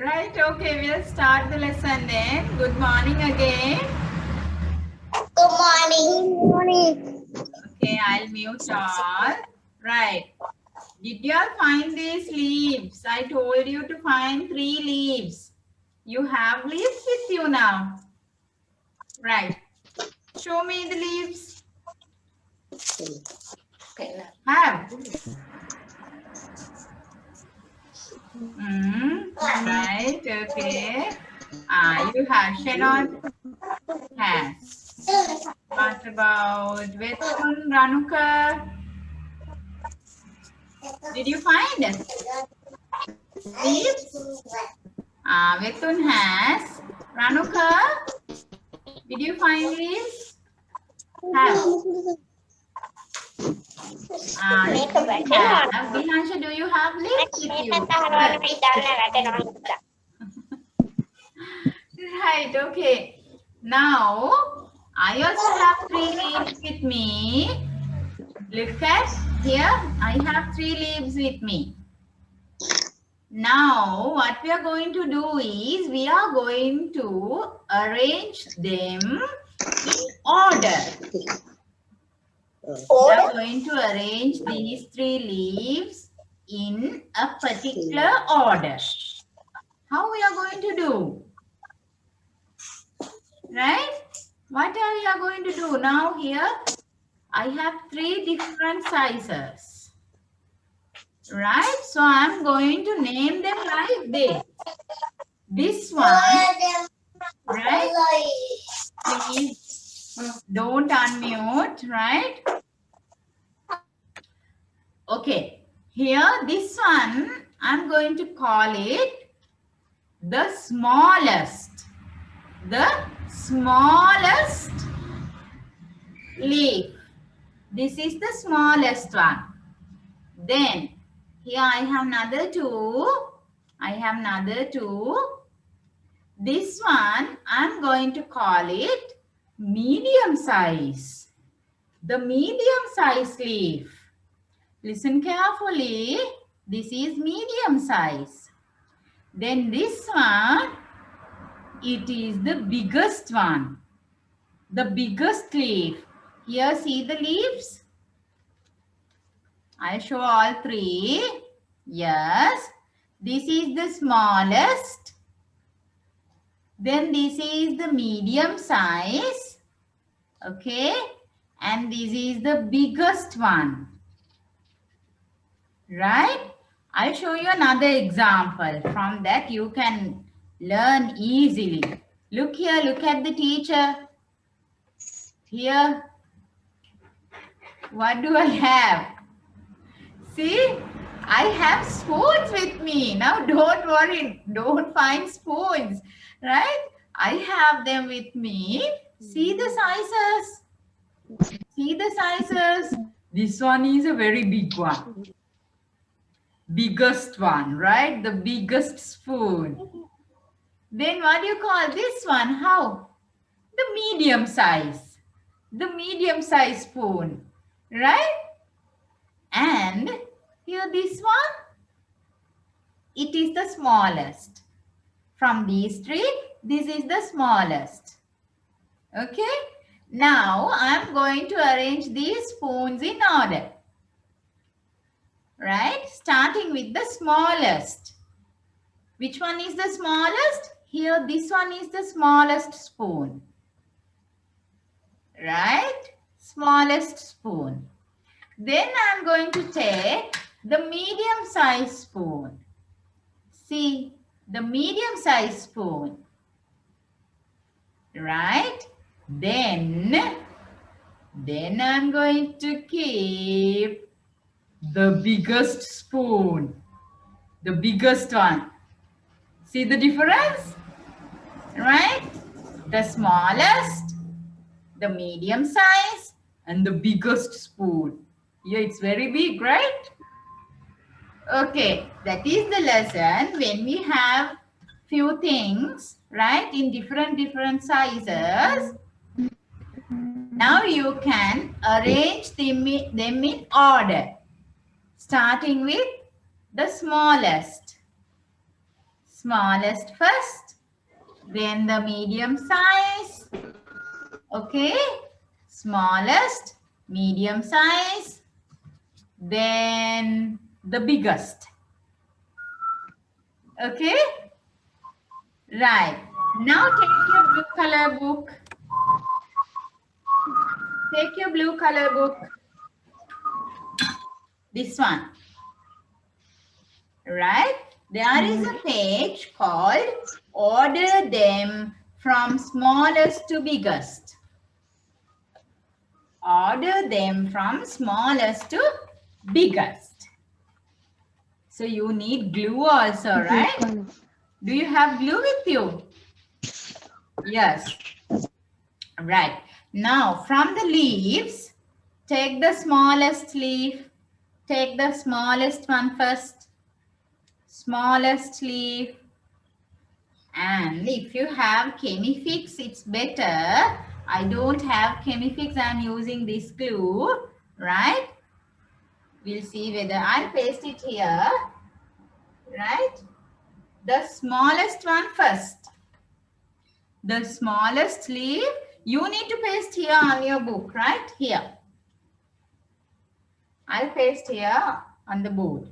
Right, okay, we'll start the lesson then. Good morning again. Good morning. Good morning. Okay, I'll mute all. Right. Did you all find these leaves? I told you to find 3 leaves. You have leaves with you now. Right. Show me the leaves. Have. Right, okay. You have. Shannon has. What about Vetun, Ranuka? Did you find leaves? Vetun has. Ranuka, did you find leaves? Have. Have. Bihansha, do you have leaves with you? Right, okay. Now, I also have 3 leaves with me. Look at here, I have 3 leaves with me. Now, what we are going to do is, we are going to arrange them in order. We are going to arrange these 3 leaves in a particular order. How we are going to do? Right? What are we going to do? Now here, I have 3 different sizes. Right? So I'm going to name them like this. This one, right? Please don't unmute, right? Okay. Here, this one, I'm going to call it the smallest. The smallest leaf. This is the smallest one. Then, here I have another 2. I have another 2. This one, I'm going to call it medium size. The medium size leaf. Listen carefully. This is medium size. Then this one, it is the biggest one. The biggest leaf. Here, see the leaves? I show all 3. Yes. This is the smallest. Then this is the medium size. Okay. And this is the biggest one. Right? I'll show you another example. From that you can learn easily. Look here. Look at the teacher. Here. What do I have? See? I have spoons with me. Now don't worry. Don't find spoons. Right? I have them with me. See the sizes. See the sizes. This one is a very big one. Biggest one, right? The biggest spoon. Then what do you call this one? How? The medium size. The medium size spoon. Right? And here this one. It is the smallest. From these 3, this is the smallest. Okay? Now, I'm going to arrange these spoons in order. Right? Starting with the smallest. Which one is the smallest? Here, this one is the smallest spoon. Right? Smallest spoon. Then I'm going to take the medium size spoon. See, the medium size spoon. Right? Then I'm going to keep the biggest spoon. The biggest one. See the difference? Right? The smallest, the medium size, and the biggest spoon. Here it's very big, right? Okay, that is the lesson. When we have few things, right, in different sizes, now you can arrange them in order. Starting with the smallest. Smallest first, then the medium size. Okay, smallest, medium size, then the biggest. Okay, right. Now take your blue color book. Take your blue color book. This one. Right? There is a page called Order Them from Smallest to Biggest. Order them from smallest to biggest. So you need glue also, right? Do you have glue with you? Yes. Right. Now from the leaves, take the smallest leaf. Take the smallest one first. Smallest leaf. And if you have Chemifix, it's better. I don't have Chemifix. I'm using this glue, right? We'll see whether I'll paste it here, right? The smallest one first. The smallest leaf, you need to paste here on your book, right? Here. I'll paste here on the board.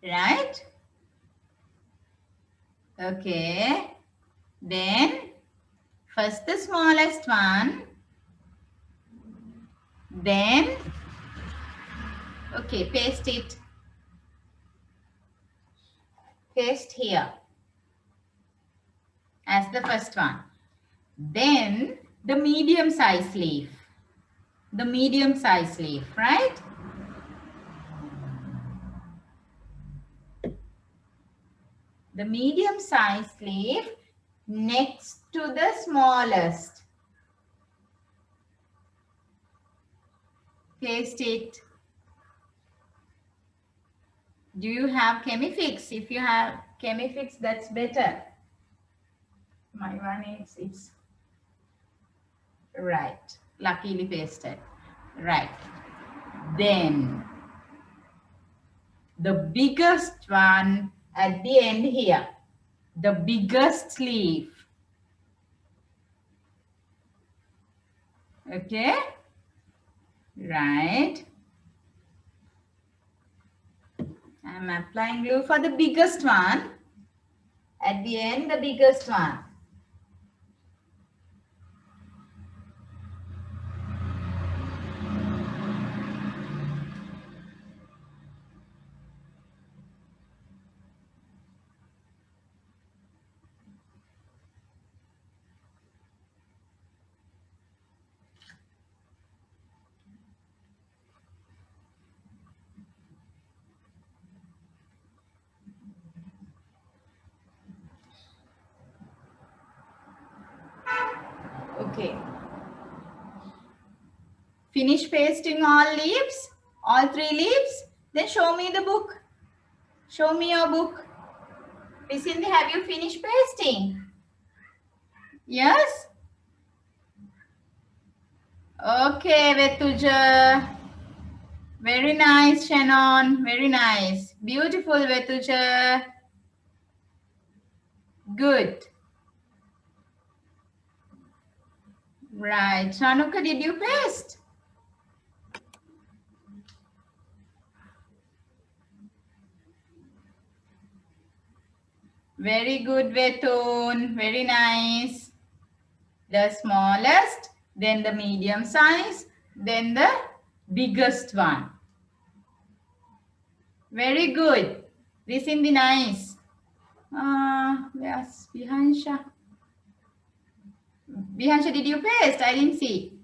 Right? Okay. Then, first the smallest one. Then, okay, paste it. Paste here as the first one. Then, the medium size leaf. The medium size leaf, right? The medium size leaf next to the smallest. Paste it. Do you have Chemifix? If you have Chemifix, that's better. My one is, it's right. Luckily pasted. Right. Then the biggest one at the end here. The biggest leaf. Okay. Right. I'm applying glue for the biggest one. At the end, the biggest one. Okay. Finish pasting all leaves, all 3 leaves. Then show me the book. Show me your book. Visindhi, have you finished pasting? Yes? Okay, Vetuja. Very nice, Shannon. Very nice. Beautiful, Vetuja. Good. Right. Shanuka, did you paste? Very good, Vetun. Very nice. The smallest, then the medium size, then the biggest one. Very good. This in the nice. Yes, Bihansha. Bihansha, did you paste? I didn't see.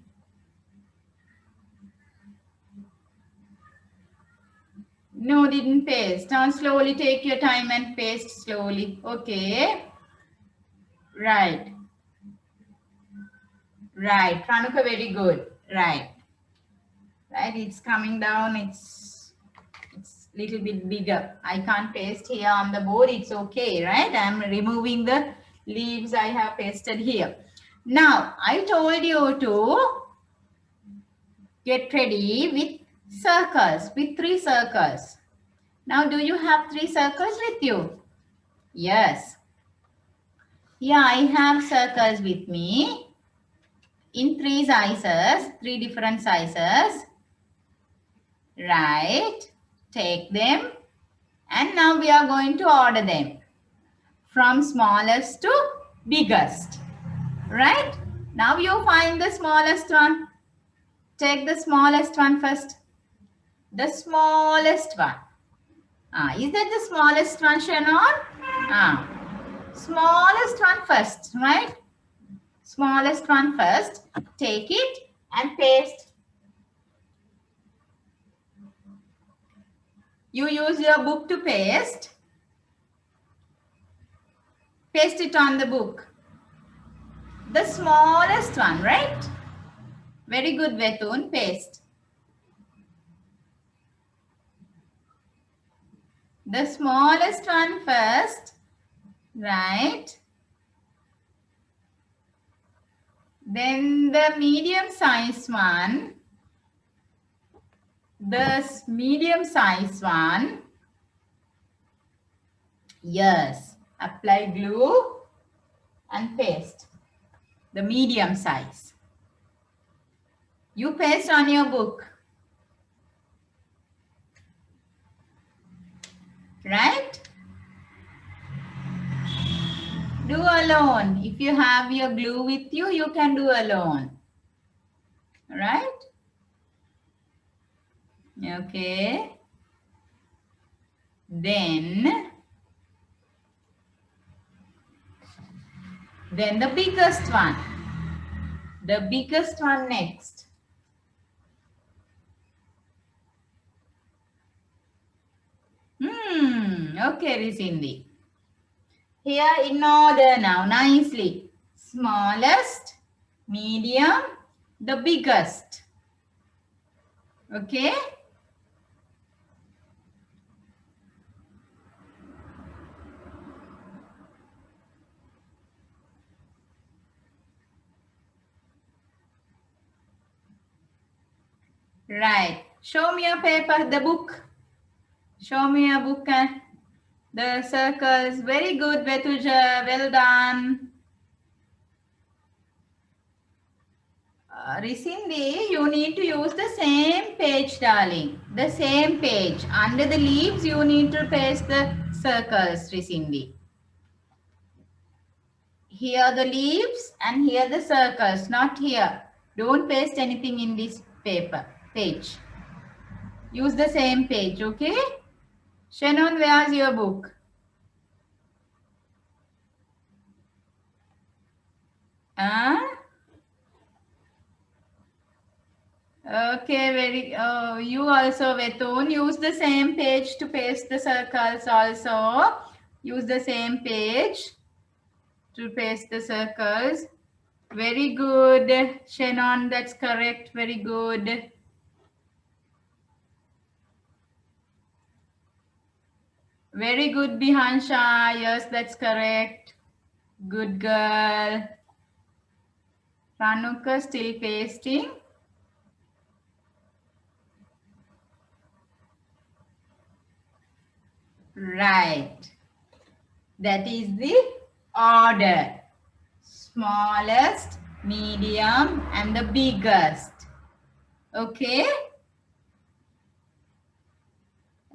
No, didn't paste. Now slowly take your time and paste slowly. Okay. Right. Right. Pranuka, very good. Right. Right. It's coming down. It's little bit bigger. I can't paste here on the board. It's okay, right? I'm removing the leaves I have pasted here. Now, I told you to get ready with circles, with 3 circles. Now, do you have 3 circles with you? Yes. Here I have circles with me in three sizes, three different sizes. Right. Take them. And now we are going to order them from smallest to biggest. Right? Now you find the smallest one. Take the smallest one first. The smallest one. Is that the smallest one, Shannon? Smallest one first, right? Smallest one first. Take it and paste. You use your book to paste. Paste it on the book. The smallest one, right? Very good, Vetun. Paste. The smallest one first, right? Then the medium size one. The medium size one. Yes. Apply glue and paste. The medium size. You paste on your book. Right? Do alone. If you have your glue with you, you can do alone. Right? Okay. Then the biggest one. The biggest one next. Okay, Risindi. Here in order now, nicely. Smallest, medium, the biggest. Okay? Right. Show me your paper, the book. Show me your book and the circles. Very good, Vetuja. Well done. Risindi, you need to use the same page, darling. The same page. Under the leaves, you need to paste the circles, Risindi. Here the leaves and here the circles, not here. Don't paste anything in this page. Use the same page, okay? Shannon, where's your book? Okay, you also, Vetun, use the same page to paste the circles also. Use the same page to paste the circles. Very good, Shannon, that's correct. Very good. Very good, Bihansha. Yes, that's correct. Good girl. Ranuka still pasting. Right. That is the order. Smallest, medium, and the biggest. Okay?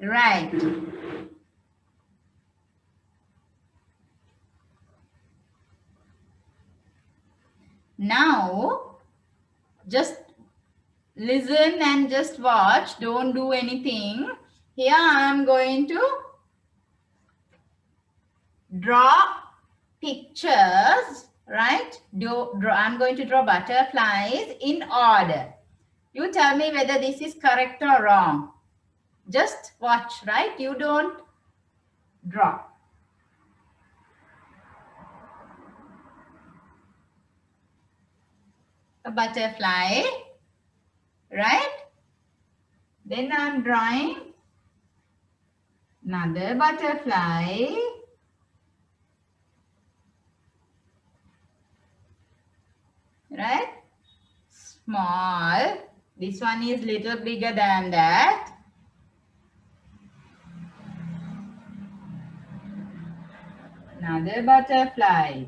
Right. Now, just listen and just watch. Don't do anything. Here I am going to draw pictures, right? I'm going to draw butterflies in order. You tell me whether this is correct or wrong. Just watch, right? You don't draw. A butterfly, right? Then I'm drawing another butterfly. Right? Small. This one is little bigger than that. Another butterfly.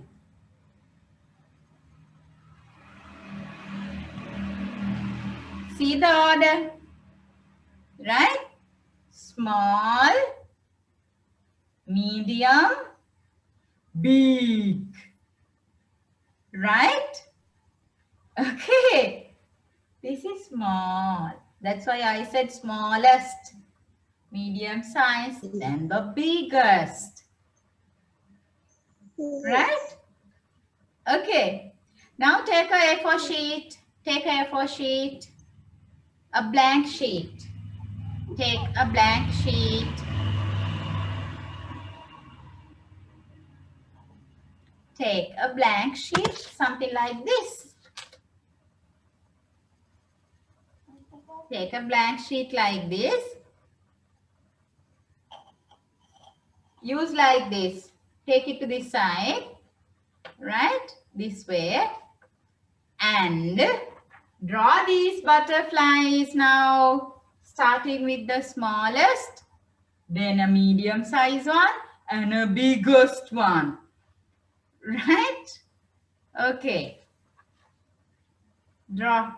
See the order, right? Small, medium, big, right? Okay, this is small. That's why I said smallest, medium size, then the biggest, right? Okay, now take a A4 sheet, take a A4 sheet, a blank sheet. Take a blank sheet. Take a blank sheet, something like this. Take a blank sheet like this. Use like this. Take it to this side, right? This way. And draw these butterflies now. Starting with the smallest, then a medium size one, and a biggest one. Right? Okay. Draw.